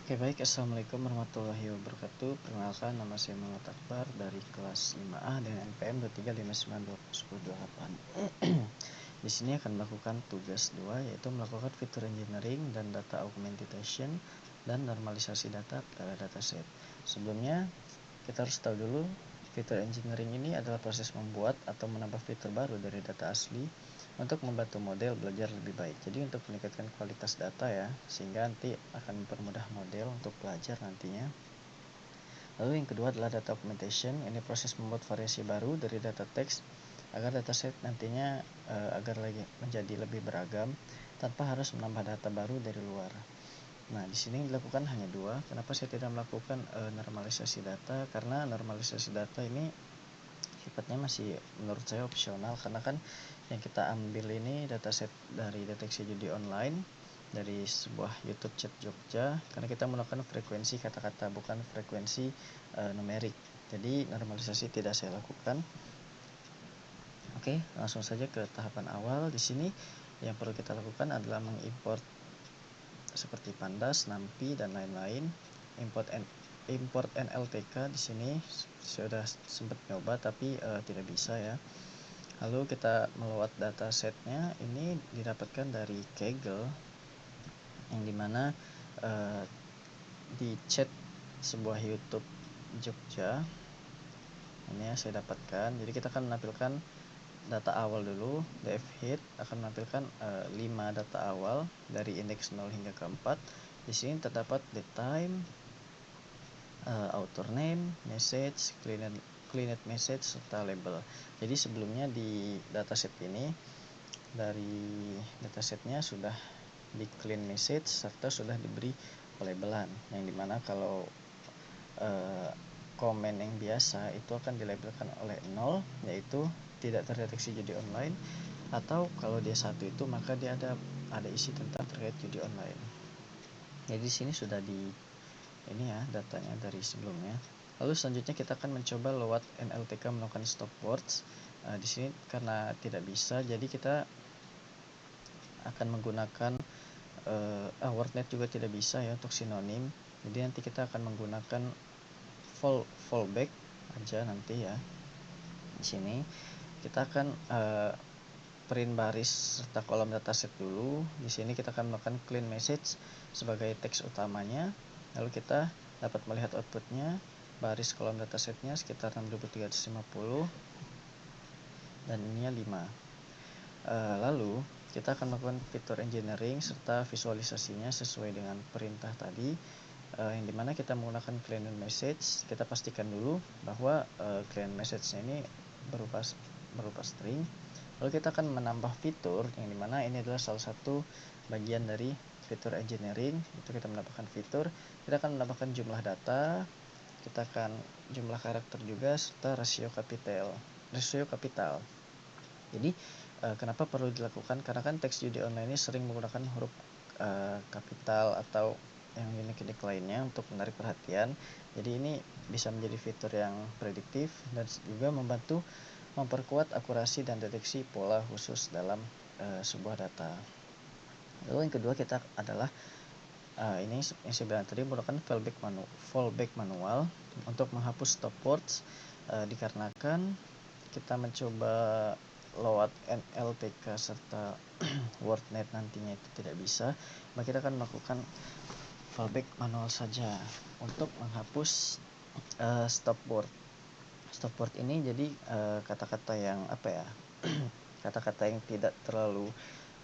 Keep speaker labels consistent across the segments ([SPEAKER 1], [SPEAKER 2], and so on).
[SPEAKER 1] Oke baik, Assalamualaikum warahmatullahi wabarakatuh. Perkenalkan, nama saya Muhammad Akbar dari kelas 5A dengan NPM 2359201028. Di sini akan melakukan tugas 2, yaitu melakukan fitur engineering dan data augmentation dan normalisasi data pada dataset. Sebelumnya kita harus tahu dulu, fitur engineering ini adalah proses membuat atau menambah fitur baru dari data asli untuk membantu model belajar lebih baik. Jadi untuk meningkatkan kualitas data ya, sehingga nanti akan mempermudah model untuk belajar nantinya. Lalu yang kedua adalah data augmentation. Ini proses membuat variasi baru dari data teks agar dataset nantinya agar lagi menjadi lebih beragam tanpa harus menambah data baru dari luar. Nah, di sini dilakukan hanya 2. Kenapa saya tidak melakukan normalisasi data? Karena normalisasi data ini sifatnya masih menurut saya opsional, karena kan yang kita ambil ini dataset dari deteksi judi online dari sebuah YouTube Chat Jogja, karena kita menggunakan frekuensi kata-kata bukan frekuensi numerik. Jadi normalisasi tidak saya lakukan. Oke, langsung saja ke tahapan awal. Di sini yang perlu kita lakukan adalah mengimport seperti pandas, NumPy dan lain-lain. Import NLTK di sini sudah sempat nyoba tapi tidak bisa ya. Lalu kita meload datasetnya, ini didapatkan dari Kaggle, yang dimana di chat sebuah YouTube Jogja ini ya saya dapatkan. Jadi kita akan menampilkan data awal dulu. Df hit akan menampilkan 5 data awal dari indeks 0 hingga ke 4. Di sini terdapat the time, author name, message, cleaned message, serta label. Jadi sebelumnya di dataset ini, dari datasetnya sudah di clean message serta sudah diberi pelabelan, yang dimana kalau komen yang biasa itu akan dilabelkan oleh 0, yaitu tidak terdeteksi judi online, atau kalau dia 1 itu maka dia ada isi tentang terkait judi online. Jadi di sini sudah di ini ya datanya dari sebelumnya. Lalu selanjutnya kita akan mencoba load NLTK melakukan stop words. Di sini karena tidak bisa, jadi kita akan menggunakan wordnet juga tidak bisa ya untuk sinonim. Jadi nanti kita akan menggunakan fallback aja nanti ya. Di sini kita akan print baris serta kolom dataset dulu. Di sini kita akan melakukan clean message sebagai teks utamanya. Lalu kita dapat melihat outputnya, baris kolom datasetnya sekitar 6350 dan ininya 5. Lalu kita akan melakukan fitur engineering serta visualisasinya sesuai dengan perintah tadi, yang dimana kita menggunakan clean message. Kita pastikan dulu bahwa clean message-nya ini berupa string. Lalu kita akan menambah fitur, yang dimana ini adalah salah satu bagian dari fitur engineering. Itu kita menambahkan fitur, kita akan menambahkan jumlah data, kita akan jumlah karakter juga, serta rasio kapital. Jadi kenapa perlu dilakukan? Karena kan teks judi online ini sering menggunakan huruf kapital atau yang unik-unik lainnya untuk menarik perhatian. Jadi ini bisa menjadi fitur yang prediktif dan juga membantu memperkuat akurasi dan deteksi pola khusus dalam sebuah data. Lalu yang kedua kita adalah ini yang saya bilang tadi, menggunakan fallback manual untuk menghapus stop words, dikarenakan kita mencoba load NLTK serta wordnet nantinya itu tidak bisa, maka kita akan melakukan fallback manual saja untuk menghapus stop word ini. Jadi kata-kata yang kata-kata yang tidak terlalu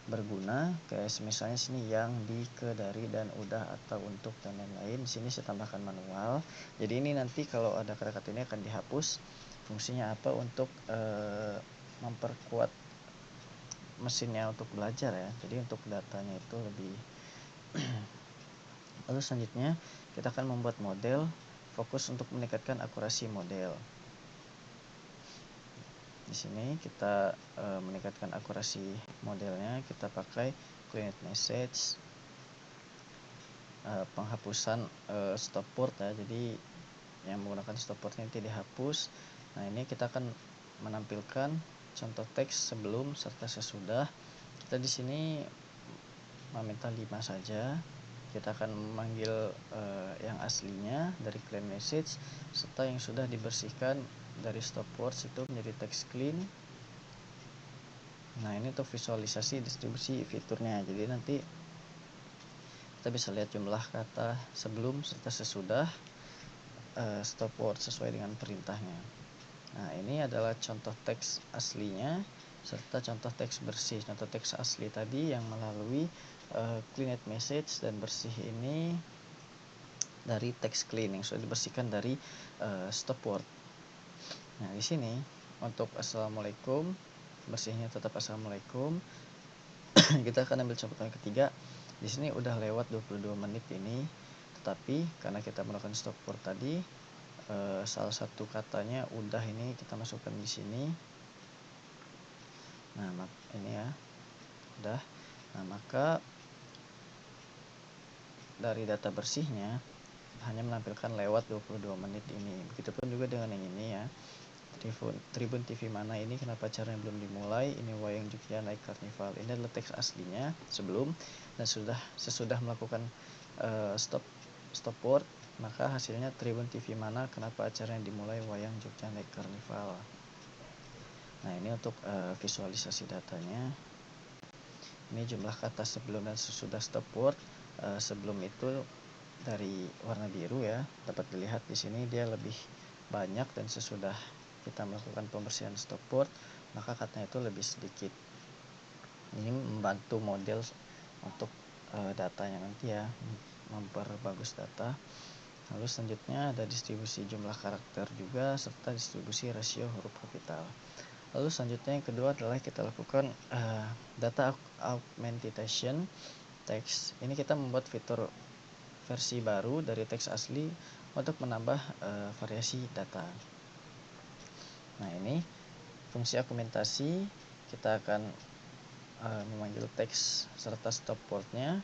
[SPEAKER 1] berguna, kayak misalnya sini yang, di, ke, dari, dan, udah, atau, untuk, dan lain-lain. Di sini saya tambahkan manual. Jadi ini nanti kalau ada kata-kata ini akan dihapus. Fungsinya apa? Untuk memperkuat mesinnya untuk belajar ya. Jadi untuk datanya itu lebih. Lalu selanjutnya kita akan membuat model, fokus untuk meningkatkan akurasi model. Di sini kita meningkatkan akurasi modelnya, kita pakai cleaned message, penghapusan stop word ya. Jadi yang menggunakan stop word nanti dihapus. Nah, ini kita akan menampilkan contoh teks sebelum serta sesudah. Kita di sini meminta 5 saja. kita akan memanggil yang aslinya dari clean message, serta yang sudah dibersihkan dari stop words itu menjadi text clean. Nah, ini untuk visualisasi distribusi fiturnya. Jadi nanti kita bisa lihat jumlah kata sebelum serta sesudah stop word sesuai dengan perintahnya. Nah, ini adalah contoh teks aslinya serta contoh teks bersih. Contoh teks asli tadi yang melalui cleaned message dan bersih ini dari text clean yang sudah dibersihkan dari stop word. Nah, di sini untuk assalamualaikum, bersihnya tetap assalamualaikum. Kita akan ambil contoh yang ketiga. Di sini udah lewat 22 menit ini, tetapi karena kita melakukan stop word tadi, salah satu katanya udah, ini kita masukkan di sini. Nah, ini ya, udah. Nah, maka dari data bersihnya hanya menampilkan lewat 22 menit ini. Begitupun juga dengan yang ini ya. Tribun TV mana ini, kenapa acaranya belum dimulai, ini Wayang Jogja naik karnival. Ini adalah teks aslinya sebelum dan sesudah melakukan stop word, maka hasilnya Tribun TV mana, kenapa acaranya dimulai, Wayang Jogja naik karnival. Nah, ini untuk visualisasi datanya. Ini jumlah kata sebelum dan sesudah stop word. Sebelum itu dari warna biru ya, dapat dilihat di sini dia lebih banyak, dan sesudah kita melakukan pembersihan stop word maka katanya itu lebih sedikit. Ini membantu model untuk datanya nanti ya, memperbagus data. Lalu selanjutnya ada distribusi jumlah karakter juga serta distribusi rasio huruf kapital. Lalu selanjutnya yang kedua adalah kita lakukan data augmentation text. Ini kita membuat fitur versi baru dari teks asli untuk menambah variasi data. Nah, ini fungsi augmentasi, kita akan memanggil teks serta stop wordnya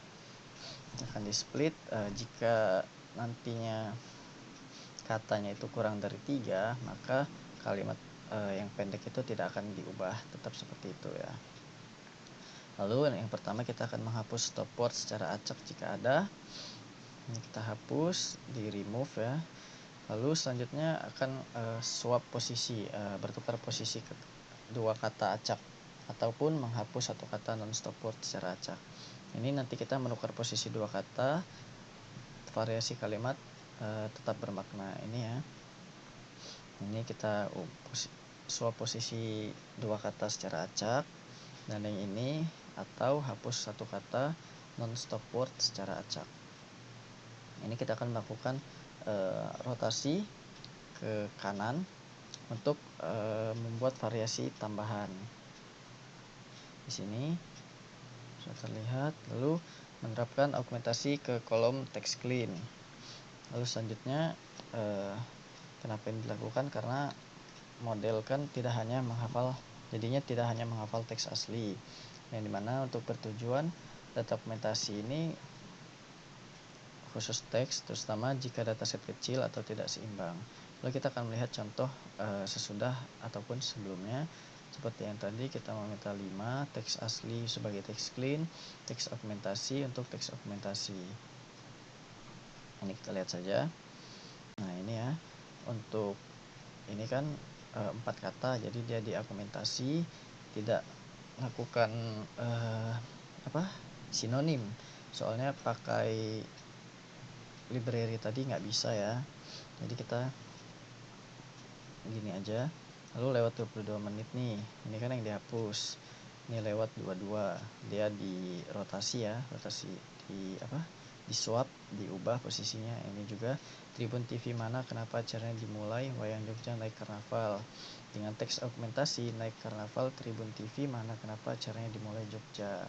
[SPEAKER 1] akan di split. Jika nantinya katanya itu kurang dari 3, maka kalimat yang pendek itu tidak akan diubah, tetap seperti itu ya. Lalu yang pertama kita akan menghapus stop word secara acak jika ada. Ini kita hapus, di remove ya. Lalu selanjutnya akan swap posisi, bertukar posisi dua kata acak ataupun menghapus satu kata non stop word secara acak. Ini nanti kita menukar posisi dua kata, variasi kalimat tetap bermakna ini ya. Ini kita swap posisi dua kata secara acak, dan yang ini atau hapus satu kata non stop word secara acak. Ini kita akan melakukan rotasi ke kanan untuk membuat variasi tambahan. Di sini sudah terlihat. Lalu menerapkan augmentasi ke kolom text clean. Lalu selanjutnya kenapa ini dilakukan, karena model kan tidak hanya menghafal teks asli, yang dimana untuk bertujuan data augmentasi ini khusus teks, terutama jika dataset kecil atau tidak seimbang. Lalu kita akan melihat contoh sesudah ataupun sebelumnya. Seperti yang tadi kita meminta 5 teks asli sebagai teks clean, teks augmentasi untuk teks augmentasi. Ini kita lihat saja. Nah, ini ya, untuk ini kan 4 kata, jadi dia diaugmentasi, tidak lakukan sinonim. Soalnya pakai library tadi nggak bisa ya, jadi kita gini aja. Lalu lewat 22 menit nih, ini kan yang dihapus, ini lewat 22, dia di rotasi ya, rotasi di swap, diubah posisinya. Ini juga Tribun TV mana, kenapa acaranya dimulai, Wayang Jogja naik karnaval, dengan teks augmentasi naik karnaval Tribun TV mana, kenapa acaranya dimulai Jogja.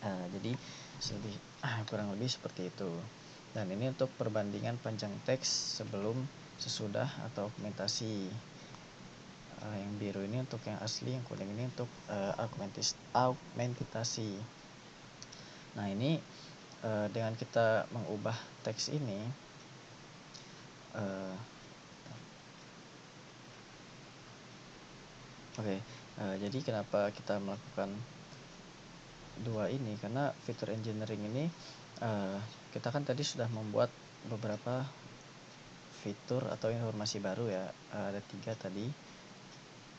[SPEAKER 1] Jadi kurang lebih seperti itu. Dan ini untuk perbandingan panjang teks sebelum, sesudah atau augmentasi. Yang biru ini untuk yang asli, yang kuning ini untuk augmentasi. Nah, ini dengan kita mengubah teks ini, jadi kenapa kita melakukan dua ini, karena fitur engineering ini kita kan tadi sudah membuat beberapa fitur atau informasi baru ya, ada 3 tadi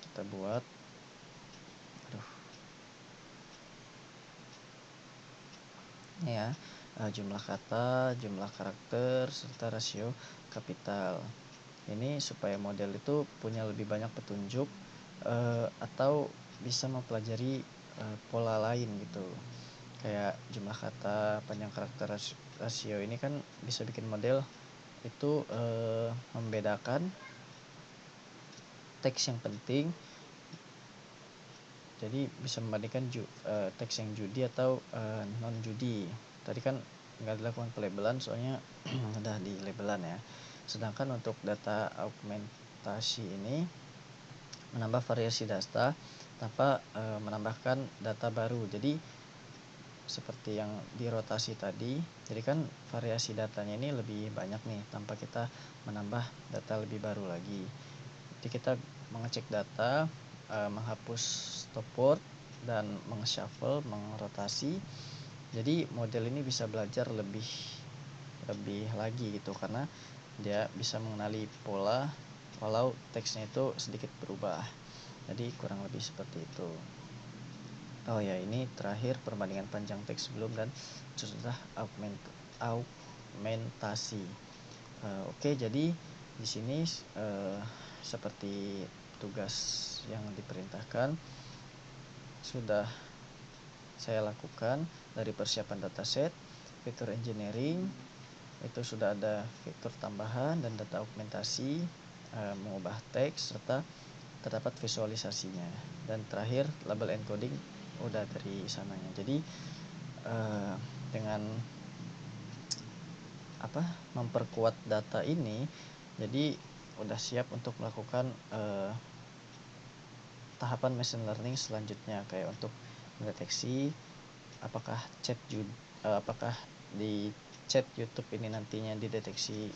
[SPEAKER 1] kita buat. Ini ya, jumlah kata, jumlah karakter, serta rasio kapital. Ini supaya model itu punya lebih banyak petunjuk atau bisa mempelajari pola lain gitu. Kayak jumlah kata, panjang karakter, rasio ini kan bisa bikin model itu membedakan teks yang penting. Jadi bisa membandingkan teks yang judi atau non judi. Tadi kan nggak dilakukan pelabelan soalnya udah di labelan ya. Sedangkan untuk data augmentasi ini menambah variasi data tanpa menambahkan data baru. Jadi seperti yang dirotasi tadi, jadi kan variasi datanya ini lebih banyak nih tanpa kita menambah data lebih baru lagi. Jadi kita mengecek data, menghapus stopword dan meng-shuffle, mengrotasi. Jadi model ini bisa belajar lebih lagi gitu karena dia bisa mengenali pola walau teksnya itu sedikit berubah. Jadi kurang lebih seperti itu. Oh ya, ini terakhir perbandingan panjang teks sebelum dan sesudah augmentasi. Oke, jadi di sini seperti tugas yang diperintahkan sudah saya lakukan dari persiapan dataset, fitur engineering, itu sudah ada fitur tambahan dan data augmentasi, mengubah teks serta terdapat visualisasinya, dan terakhir label encoding udah dari sananya. Jadi dengan memperkuat data ini, jadi udah siap untuk melakukan tahapan machine learning selanjutnya, kayak untuk mendeteksi apakah apakah di chat YouTube ini nantinya dideteksi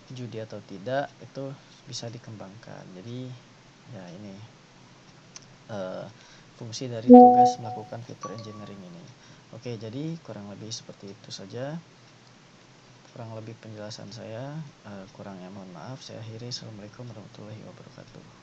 [SPEAKER 1] judi atau tidak, itu bisa dikembangkan. Jadi ya ini fungsi dari tugas melakukan fitur engineering ini. Oke, jadi kurang lebih seperti itu saja. Kurang lebih penjelasan saya, kurangnya mohon maaf. Saya akhiri. Assalamualaikum warahmatullahi wabarakatuh.